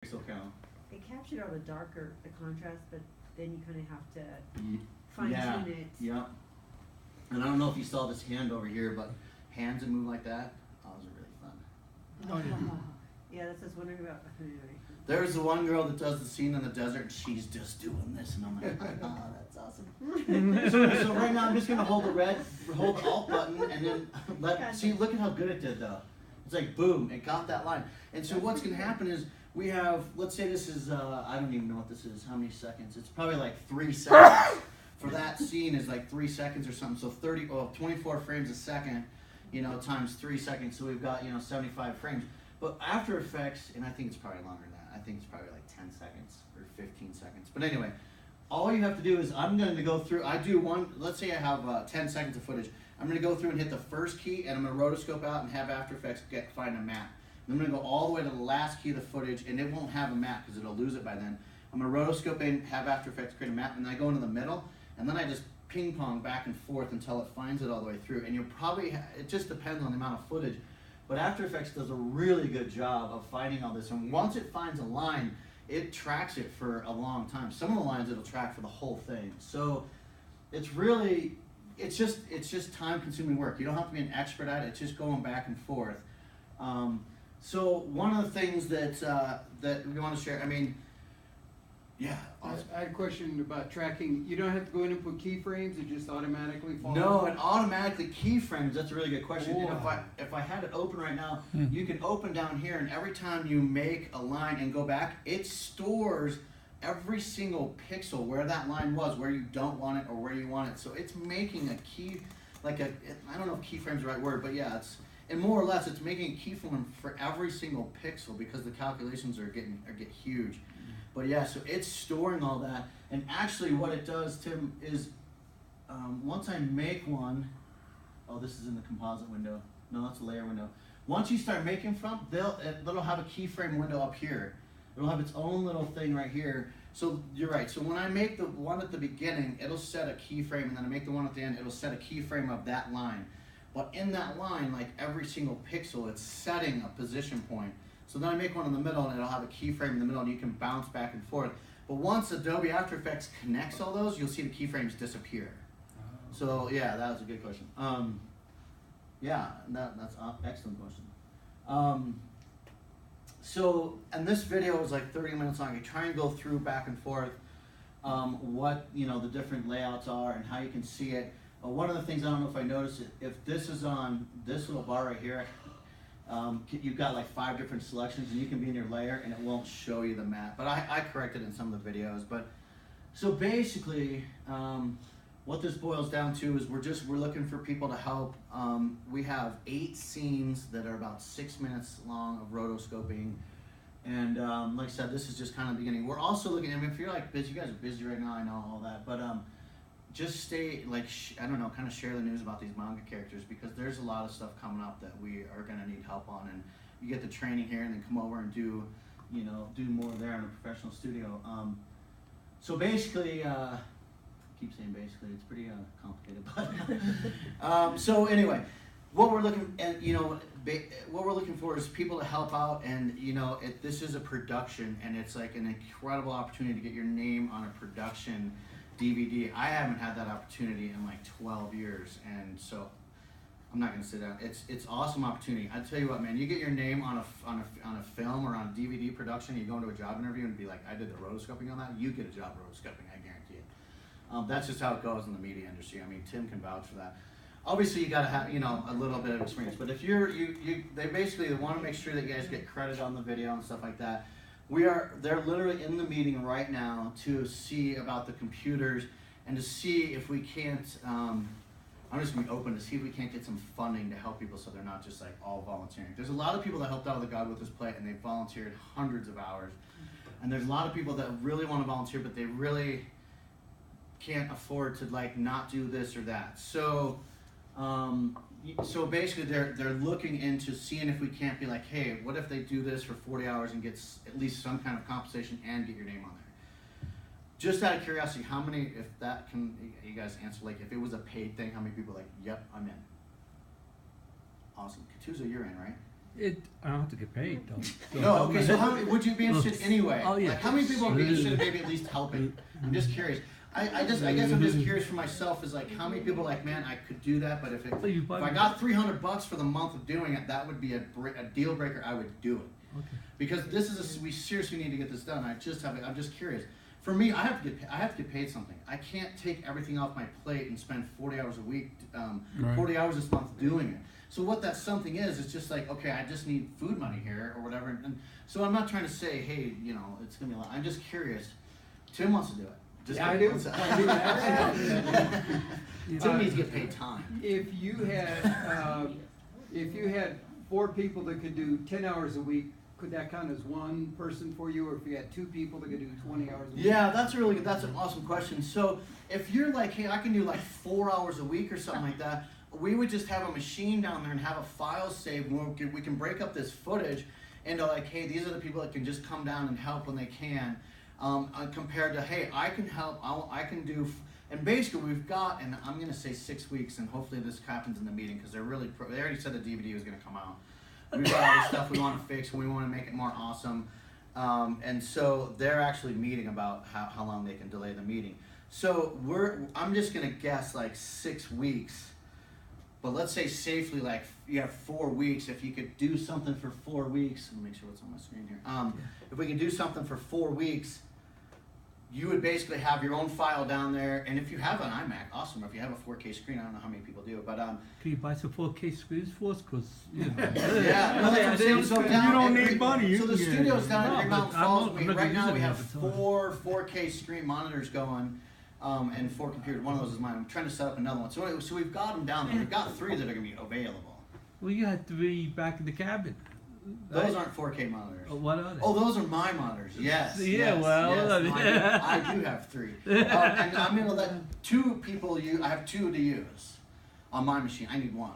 pixel count. It captured all the darker, the contrast, but then you kind of have to fine tune it. Yeah. And I don't know if you saw this hand over here, but hands that move like that, those are really fun. Yeah, that's just wondering about. Anyway. There's the one girl that does the scene in the desert, and she's just doing this, and I'm like, oh, that's awesome. so right now I'm just gonna hold the Alt button, and then look at how good it did though. It's like boom, it got that line. And so what's gonna happen is we have, let's say this is, I don't even know what this is, how many seconds? It's probably like 3 seconds. For that scene is like 3 seconds or something. So 24 frames a second, times 3 seconds. So we've got, 75 frames. But After Effects, and I think it's probably longer than that. I think it's probably like 10 seconds or 15 seconds. But anyway, all you have to do is I'm going to go through, let's say I have 10 seconds of footage. I'm going to go through and hit the first key, and I'm going to rotoscope out and have After Effects find a map. And I'm going to go all the way to the last key of the footage, and it won't have a map because it'll lose it by then. I'm going to rotoscope in, have After Effects create a map, and then I go into the middle, and then I just ping pong back and forth until it finds it all the way through. And you'll probably, it just depends on the amount of footage, but After Effects does a really good job of finding all this. And once it finds a line, it tracks it for a long time. Some of the lines it'll track for the whole thing. So it's really, it's just time consuming work. You don't have to be an expert at it. It's just going back and forth. So one of the things that we want to share, yeah. Awesome. I had a question about tracking. You don't have to go in and put keyframes; it just automatically follows. No, it automatically keyframes. That's a really good question. Whoa. And if I had it open right now, you can open down here, and every time you make a line and go back, it stores every single pixel where that line was, where you don't want it or where you want it. So it's making a key, I don't know if keyframe's the right word, but yeah, and more or less, it's making a keyframe for every single pixel because the calculations are get huge. But yeah, so it's storing all that, and actually what it does, Tim, is once I make one, this is in the composite window. No, that's a layer window. Once you start making from, it'll have a keyframe window up here. It'll have its own little thing right here. So you're right. So when I make the one at the beginning, it'll set a keyframe, and then I make the one at the end, it'll set a keyframe of that line. But in that line, like every single pixel, it's setting a position point. So then I make one in the middle, and it'll have a keyframe in the middle, and you can bounce back and forth. But once Adobe After Effects connects all those, you'll see the keyframes disappear. So yeah, that was a good question. Yeah, that's an excellent question. And this video is like 30 minutes long. You try and go through back and forth what the different layouts are and how you can see it. One of the things, I don't know if I noticed it, if this is on this little bar right here, you've got like 5 different selections, and you can be in your layer and it won't show you the map. But I corrected in some of the videos. But so basically, what this boils down to is we're looking for people to help. We have 8 scenes that are about 6 minutes long of rotoscoping. And like I said, this is just kind of the beginning. We're also looking, if you're like busy, you guys are busy right now, I know all that, but just stay, I don't know, kind of share the news about these manga characters, because there's a lot of stuff coming up that we are going to need help on, and you get the training here and then come over and do more there in a professional studio. So basically, I keep saying basically, it's pretty complicated, but so anyway, what we're looking at, what we're looking for is people to help out, and this is a production, and it's like an incredible opportunity to get your name on a production DVD. I haven't had that opportunity in like 12 years, and so I'm not going to say that. It's awesome opportunity. I tell you what, man, you get your name on a film or on a DVD production, you go into a job interview and be like, I did the rotoscoping on that. You get a job rotoscoping, I guarantee it. That's just how it goes in the media industry. Tim can vouch for that. Obviously, you got to have a little bit of experience, but if they basically want to make sure that you guys get credit on the video and stuff like that. They're literally in the meeting right now to see about the computers and to see if we can't, I'm just going to be open to see if we can't get some funding to help people so they're not just like all volunteering. There's a lot of people that helped out of the God With Us play, and they volunteered hundreds of hours. And there's a lot of people that really want to volunteer, but they really can't afford to not do this or that. So basically they're looking into seeing if we can't be like, hey, what if they do this for 40 hours and get at least some kind of compensation and get your name on there? Just out of curiosity, how many, if that can, you guys answer, if it was a paid thing, how many people are like, yep, I'm in? Awesome. Katuzo, you're in, right? I don't have to get paid though. So No, okay, so how, would you be interested anyway? Oh, yeah. Like, how many people would be interested in maybe at least helping? I'm just curious. I guess I'm just curious for myself is like, how many people are like, man, I could do that, but if I got $300 for the month of doing it, that would be a deal breaker, I would do it. Okay. Because we seriously need to get this done. I'm just curious. For me, I have to get paid something. I can't take everything off my plate and spend 40 hours a week, 40 hours this month doing it. So what that something is just like, okay, I just need food money here or whatever. And so I'm not trying to say, hey, you know, it's gonna be a lot. I'm just curious. Tim wants to do it. Just Yeah, I do. Tim needs to get paid time. If you had 4 people that could do 10 hours a week, could that count as one person for you, or if you had 2 people that could do 20 hours a week? Yeah, that's an awesome question. So if you're like, hey, I can do like 4 hours a week or something like that, we would just have a machine down there and have a file saved where we can break up this footage into like, hey, these are the people that can just come down and help when they can, compared to, hey, I can help, I can do, and basically we've got, and I'm gonna say 6 weeks, and hopefully this happens in the meeting, because they already said the DVD was gonna come out. We've got all the stuff we want to fix, and we want to make it more awesome, and so they're actually meeting about how long they can delay the meeting. So I'm just gonna guess like 6 weeks. But let's say safely, like you have 4 weeks. If you could do something for 4 weeks, let me make sure what's on my screen here. If we can do something for 4 weeks, you would basically have your own file down there. And if you have an iMac, awesome. If you have a 4K screen, I don't know how many people do, but can you buy some 4K screens for us? Because you know, yeah, no, that's what I'm saying. So you don't need money. So the studio's down at Green Mountain Falls. Right now we have using it 4 4K screen monitors going. And 4 computers. One of those is mine. I'm trying to set up another one. So anyway, so we've got them down there. We've got 3 that are going to be available. Well, you had 3 back in the cabinet. Those aren't 4K monitors. Oh, what are they? Oh, those are my monitors. Yes. Yeah, yes, well, yes. No, I do have 3. And I'm going to let 2 people use. I have 2 to use on my machine. I need 1.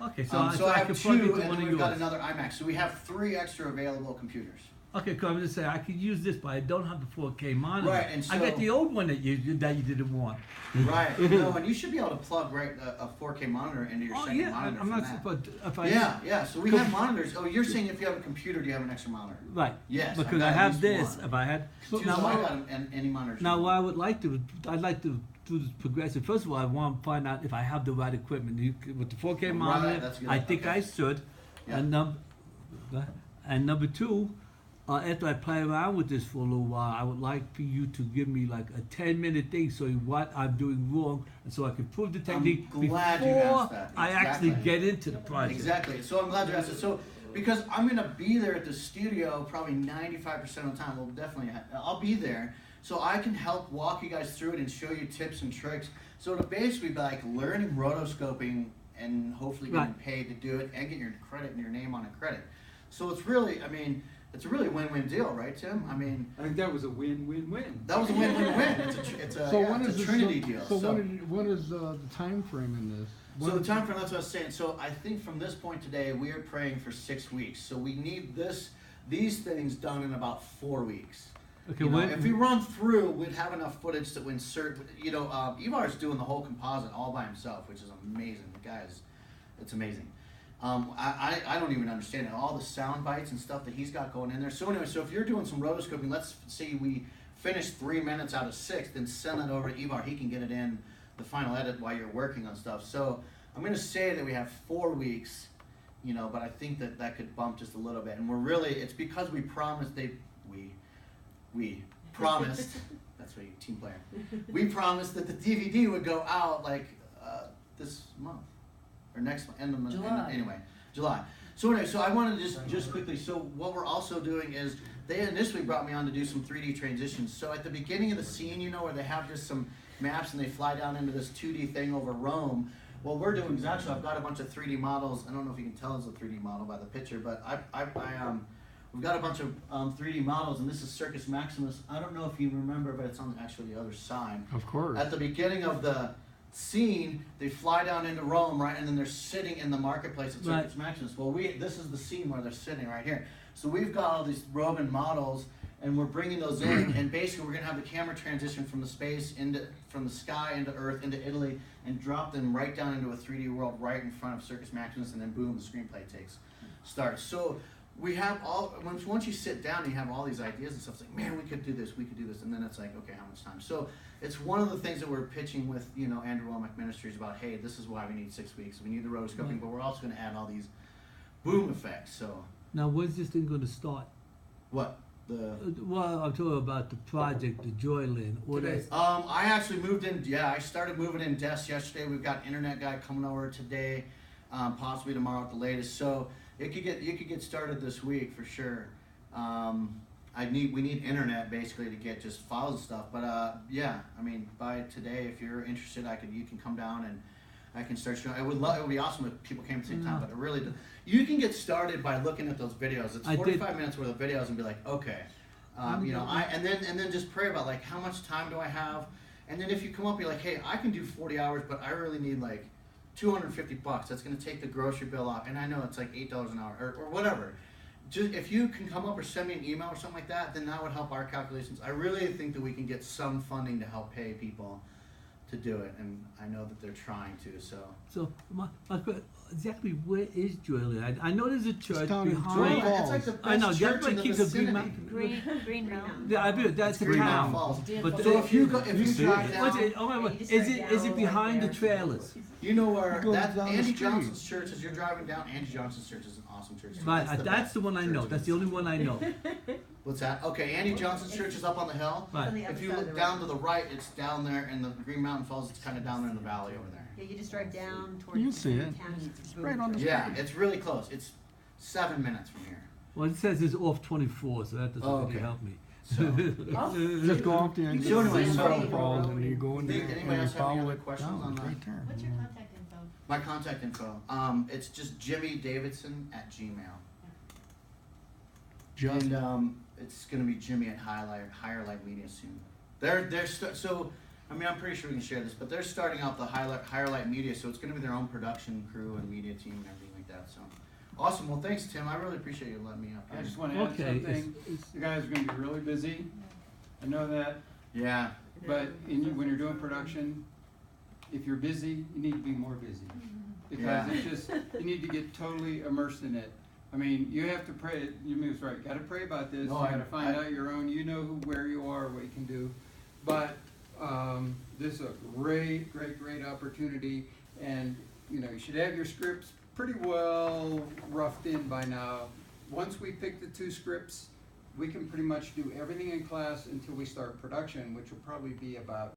Okay, so I have can 2, plug into and one then of we've got yours. another iMac. So we have 3 extra available computers. Okay, because I'm just saying I could use this, but I don't have the 4K monitor. Right, and I got so- the old one that you didn't want. Right. No, and you should be able to plug a 4K monitor into your Oh second yeah, monitor. I'm from not. that. But if I Yeah. So we have monitors. Oh, you're saying if you have a computer, do you have an extra monitor? right. Yes. Because I've got I at have least this. 1. If I had So now, I got any monitors. now what I would like to, I'd like to do this progressive. First of all, I want to find out if I have the right equipment. With the 4K Right, monitor, that's good. I think Okay. I should. Yeah. And number 2, after I play around with this for a little while, I would like for you to give me like a 10-minute thing, so what I'm doing wrong, and so I can prove the technique glad you before asked that. I actually Exactly. get into the project. Exactly. So I'm glad you asked it. So because I'm gonna be there at the studio probably 95% of the time. Well, definitely I'll be there, so I can help walk you guys through it and show you tips and tricks. So it'll basically be like learning rotoscoping and hopefully getting Right. paid to do it and get your credit and your name on a credit. So it's really, I mean, it's a really win-win deal, right, Tim? I mean, I think that was a win-win-win. that was a win-win-win. It's a Trinity deal. So when is the time frame in this? So the time frame, that's what I was saying. So I think from this point today, we are praying for 6 weeks. So we need these things done in about 4 weeks. Okay, You know, when- if we run through, we'd have enough footage to insert. You know, Ivar's doing the whole composite all by himself, which is amazing. The guy it's amazing. I don't even understand it. All the sound bites and stuff that he's got going in there. So anyway, so if you're doing some rotoscoping, let's say we finish 3 minutes out of 6, then send that over to Ivar. He can get it in the final edit while you're working on stuff. So I'm going to say that we have 4 weeks, you know, but I think that could bump just a little bit. And it's because we promised we promised, that's what you team player. We promised that the DVD would go out like this month or next month, end of July. July. So anyway, so I wanted to just quickly. So what we're also doing is they initially brought me on to do some 3D transitions. So at the beginning of the scene, you know, where they have just some maps and they fly down into this 2D thing over Rome. What we're doing is actually I've got a bunch of 3D models. I don't know if you can tell it's a 3D model by the picture, but we've got a bunch of 3D models, and this is Circus Maximus. I don't know if you remember, but it's on actually the other side. Of course. At the beginning of the scene, they fly down into Rome, right, and then they're sitting in the marketplace at Circus Maximus. Well, this is the scene where they're sitting right here. So we've got all these Roman models, and we're bringing those in, and basically we're gonna have the camera transition from the sky into Earth into Italy, and drop them right down into a 3D world right in front of Circus Maximus, and then boom, the screenplay takes. starts. So we have once you sit down and you have all these ideas and stuff, it's like, man, we could do this, and then it's like, okay, how much time? So it's one of the things that we're pitching with, Andrew Womack Ministries about, hey, this is why we need 6 weeks. We need the rotoscoping, but we're also going to add all these boom effects. So Now, when's this thing going to start? what? Well, I'm talking about the project, the Joyland. Or Today. that. I actually moved in. Yeah, I started moving in desks yesterday. We've got internet guy coming over today, possibly tomorrow at the latest. So you could get started this week for sure. We need internet basically to get just files and stuff. But yeah, I mean by today, if you're interested, you can come down and I can start showing. It would be awesome if people came at the same time. But it really, you can get started by looking at those videos. It's 45 minutes worth of videos and be like, okay, and then just pray about like how much time do I have, and then if you come up, you're like, hey, I can do 40 hours, but I really need like $250. That's going to take the grocery bill off, and I know it's like $8 an hour or whatever. Just if you can come up or send me an email or something like that, then that would help our calculations. I really think that we can get some funding to help pay people to do it, and I know that they're trying to. So, my exactly where is Joyland? I know there's a church down in behind. Joyland. It's like the I know best church in everybody the keeps a Green vicinity. Mountain. Green Mountain. Yeah, I bet that's the Green Mountain town. Falls. But So if you drive what's down, it? Oh my Yeah, God! you just Is drive it down behind the there. trailers? you know where It goes that down the Andy street. Johnson's church, as you're driving down, Andy Johnson's church is an awesome church. too. Right, It's that's best the one I church know. in That's the only one I know. What's that? Okay, Andy Johnson's church is up on the hill. Right. On the other If you side of look the down road. to the right, it's down there, and the Green Mountain Falls, it's kind of down there in the valley over there. Yeah, you just drive down towards You see it. town. It's right on the Yeah, it's really close. It's 7 minutes from here. Well, it says it's off 24, so that doesn't Oh, really okay. help me. Oh. Just go off the end. So anyway, so- falls and you go in there Anybody and you else have any follow other it questions down. on It's that? right there. What's your contact info? My contact info, it's just jimmydavidson@gmail. Just And it's gonna be Jimmy at Higher Light Media soon. So, I mean, I'm pretty sure we can share this, but they're starting out the Higher Light Media, so it's gonna be their own production crew and media team and everything like that. So, awesome. Well, thanks, Tim. I really appreciate you letting me up I here. just want to add Okay, something. You guys are gonna be really busy. I know that, Yeah. but when you're doing production, if you're busy, you need to be more busy. Because Yeah. it's just, you need to get totally immersed in it. I mean, you have to pray, was right, gotta pray about this, you No, gotta find out your own, where you are, what you can do. But, this is a great opportunity, and, you should have your scripts pretty well roughed in by now. Once we pick the 2 scripts, we can pretty much do everything in class until we start production, which will probably be about